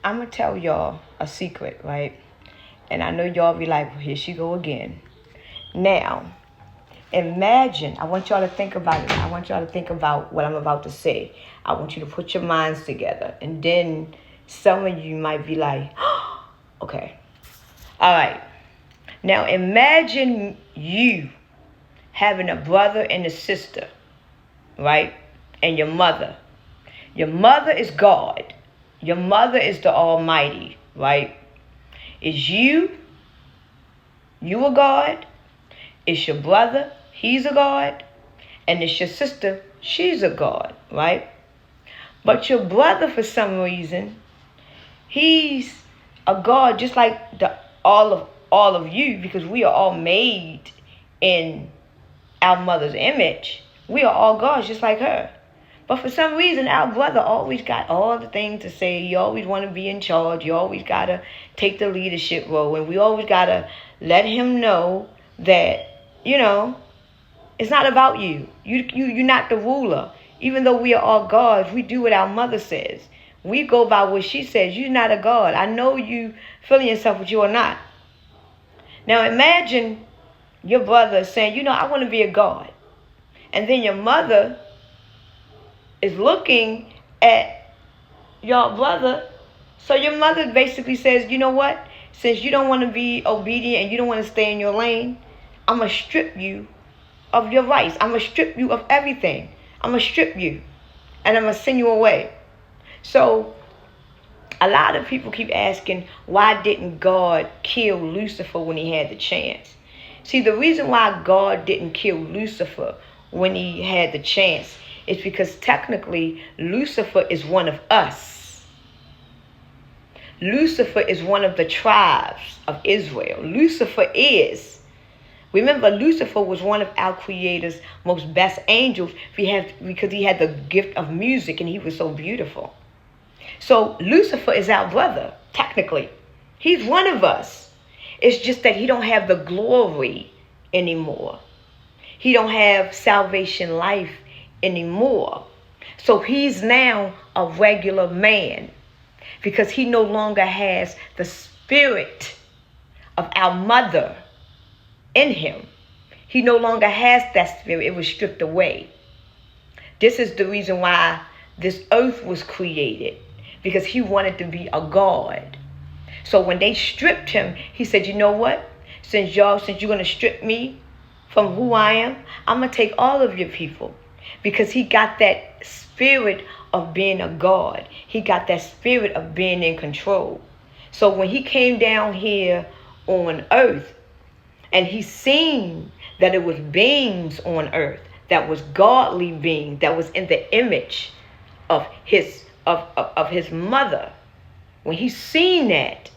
I'm going to tell y'all a secret, right? And I know y'all be like, well, here she go again. Now, imagine, I want y'all to think about it. I want y'all to think about what I'm about to say. I want you to put your minds together. And then some of you might be like, oh, okay. All right. Now, imagine you having a brother and a sister, right? And your mother. Your mother is God. Your mother is the Almighty, right? Is you a God? It's your brother, he's a God. And it's your sister, she's a God, right? But your brother, for some reason, he's a God just like all of you, because we are all made in our mother's image. We are all gods just like her. But for some reason, our brother always got all the things to say. You always want to be in charge. You always got to take the leadership role. And we always got to let him know that, it's not about you. You're not the ruler. Even though we are all gods, we do what our mother says. We go by what she says. You're not a god. I know you feeling yourself, but you are not. Now imagine your brother saying, I want to be a god. And then your mother is looking at your brother. So your mother basically says, you know what? Since you don't want to be obedient and you don't want to stay in your lane, I'm going to strip you of your rights. I'm going to strip you of everything. I'm going to strip you. And I'm going to send you away. So a lot of people keep asking, why didn't God kill Lucifer when he had the chance? See, the reason why God didn't kill Lucifer when he had the chance is because technically Lucifer is one of us. Lucifer is one of the tribes of Israel. Remember, Lucifer was one of our Creator's most best angels because he had the gift of music and he was so beautiful. So Lucifer is our brother, technically. He's one of us. It's just that he don't have the glory anymore. He don't have salvation life anymore. So he's now a regular man because he no longer has the spirit of our mother in him. He no longer has that spirit. It was stripped away. This is the reason why this earth was created, because he wanted to be a god. So when they stripped him, he said, you know what? Since you're going to strip me from who I am, I'm going to take all of your people. Because he got that spirit of being a god. He got that spirit of being in control. So when he came down here on earth, and he seen that it was beings on earth that was godly beings, that was in the image of his mother. When he seen that,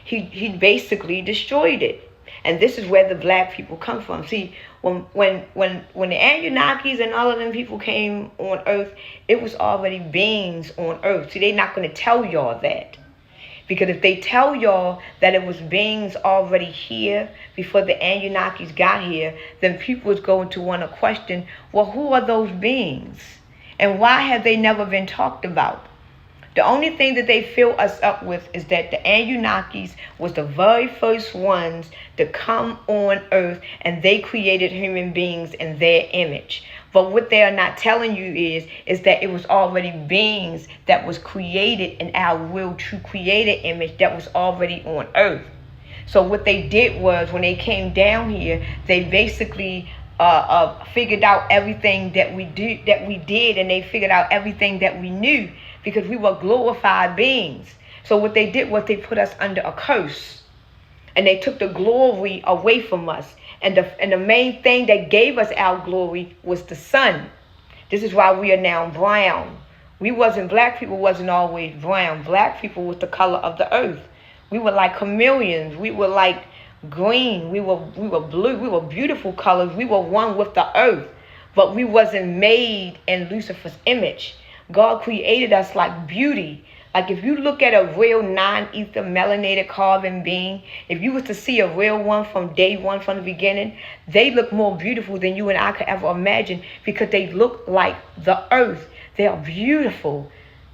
he basically destroyed it. And this is where the black people come from. See, when the Anunnakis and all of them people came on earth, it was already beings on earth. See, they're not going to tell y'all that. Because if they tell y'all that it was beings already here before the Anunnakis got here, then people is going to want to question, well, who are those beings? And why have they never been talked about? The only thing that they fill us up with is that the Anunnakis was the very first ones to come on earth, and they created human beings in their image. But what they are not telling you is that it was already beings that was created in our real true created image that was already on earth. So what they did was, when they came down here, they basically figured out everything that we did, and they figured out everything that we knew, because we were glorified beings. So what they did was they put us under a curse, and they took the glory away from us. And the main thing that gave us our glory was the sun. This is why we are now brown. Black people wasn't always brown. Black people was the color of the earth. We were like chameleons. We were like green. We were blue. We were beautiful colors. We were one with the earth. But we wasn't made in Lucifer's image. God created us like beauty. Like if you look at a real non-ether melanated carbon being, if you was to see a real one from day one, from the beginning, they look more beautiful than you and I could ever imagine, because they look like the earth. They are beautiful.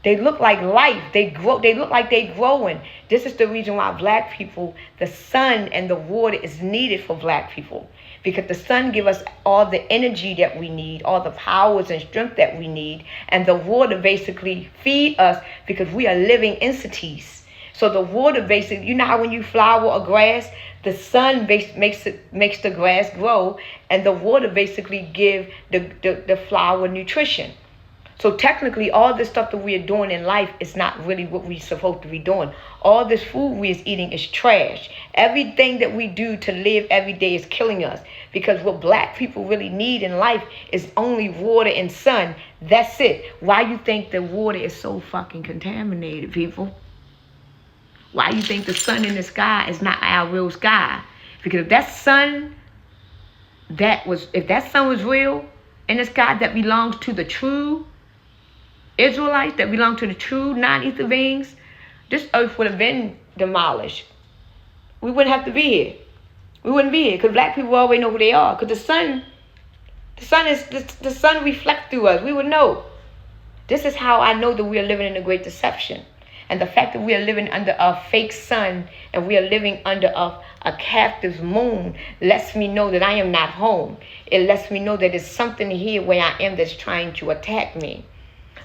They look like life. They grow. They look like they growing. This is the reason why black people, the sun and the water is needed for black people. Because the sun gives us all the energy that we need, all the powers and strength that we need. And the water basically feed us because we are living entities. So the water basically, you know how when you flower a grass, the sun makes the grass grow, and the water basically give the flower nutrition. So technically, all this stuff that we are doing in life is not really what we're supposed to be doing. All this food we is eating is trash. Everything that we do to live every day is killing us. Because what black people really need in life is only water and sun. That's it. Why you think the water is so fucking contaminated, people? Why you think the sun in the sky is not our real sky? Because if that sun was real in the sky, that belongs to the true Israelites, that belong to the true non-ether beings, this earth would have been demolished. We wouldn't have to be here. We wouldn't be here because black people already know who they are. Because the sun reflects through us. We would know. This is how I know that we are living in a great deception. And the fact that we are living under a fake sun and we are living under a captive moon lets me know that I am not home. It lets me know that there's something here where I am that's trying to attack me.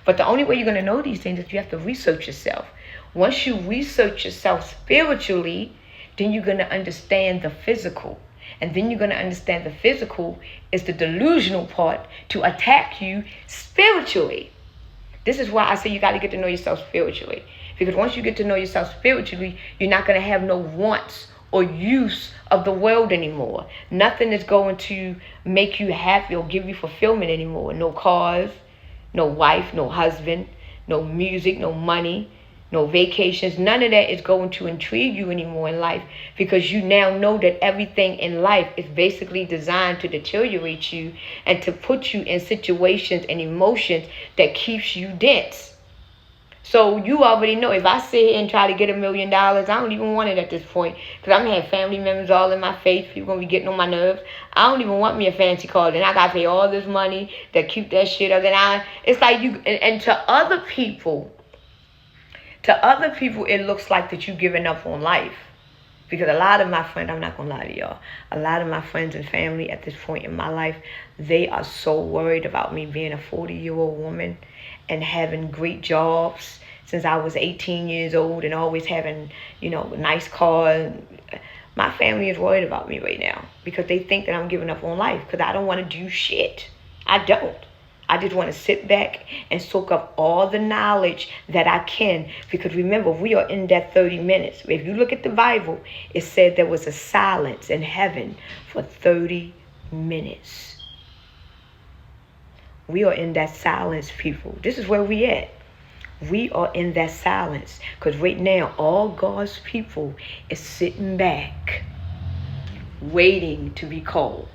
But the only way you're going to know these things is you have to research yourself. Once you research yourself spiritually, then you're going to understand the physical. And then you're going to understand the physical is the delusional part to attack you spiritually. This is why I say you got to get to know yourself spiritually. Because once you get to know yourself spiritually, you're not going to have no wants or use of the world anymore. Nothing is going to make you happy or give you fulfillment anymore. No cars. No wife, no husband, no music, no money, no vacations. None of that is going to intrigue you anymore in life because you now know that everything in life is basically designed to deteriorate you and to put you in situations and emotions that keeps you dense. So you already know if I sit here and try to get $1 million, I don't even want it at this point because I'm going to have family members all in my face. People going to be getting on my nerves. I don't even want me a fancy car. Then I got to pay all this money to keep that shit up. It's like you, and to other people, it looks like that you giving up on life. Because a lot of my friends, I'm not going to lie to y'all, a lot of my friends and family at this point in my life, they are so worried about me being a 40-year-old woman and having great jobs since I was 18 years old and always having, a nice car. My family is worried about me right now because they think that I'm giving up on life because I don't want to do shit. I don't. I just want to sit back and soak up all the knowledge that I can. Because remember, we are in that 30 minutes. If you look at the Bible, it said there was a silence in heaven for 30 minutes. We are in that silence, people. This is where we at. We are in that silence. Because right now, all God's people is sitting back, waiting to be called.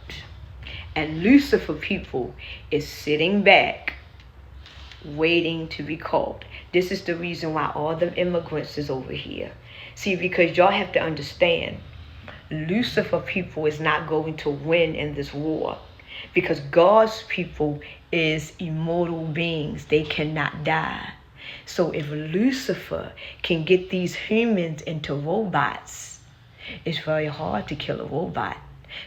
And Lucifer people is sitting back, waiting to be called. This is the reason why all the immigrants is over here. See, because y'all have to understand, Lucifer people is not going to win in this war. Because God's people is immortal beings. They cannot die. So if Lucifer can get these humans into robots, it's very hard to kill a robot.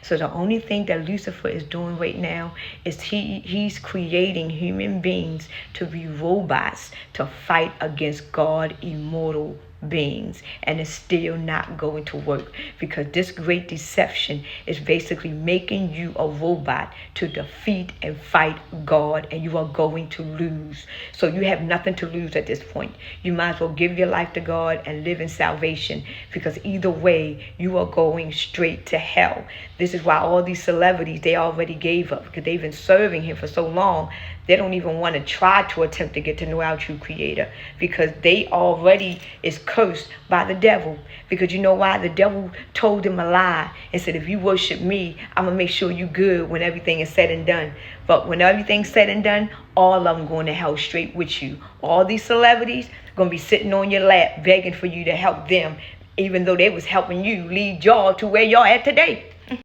So the only thing that Lucifer is doing right now is he's creating human beings to be robots to fight against God, immortal beings, and it's still not going to work because this great deception is basically making you a robot to defeat and fight God, and you are going to lose. So you have nothing to lose at this point. You might as well give your life to God and live in salvation because either way you are going straight to hell. This is why all these celebrities, they already gave up because they've been serving him for so long. They don't even want to try to attempt to get to know our true creator because they already is cursed by the devil. Because you know why? The devil told them a lie and said, if you worship me, I'm going to make sure you good when everything is said and done. But when everything's said and done, all of them going to hell straight with you. All these celebrities are going to be sitting on your lap begging for you to help them, even though they was helping you lead y'all to where y'all at today.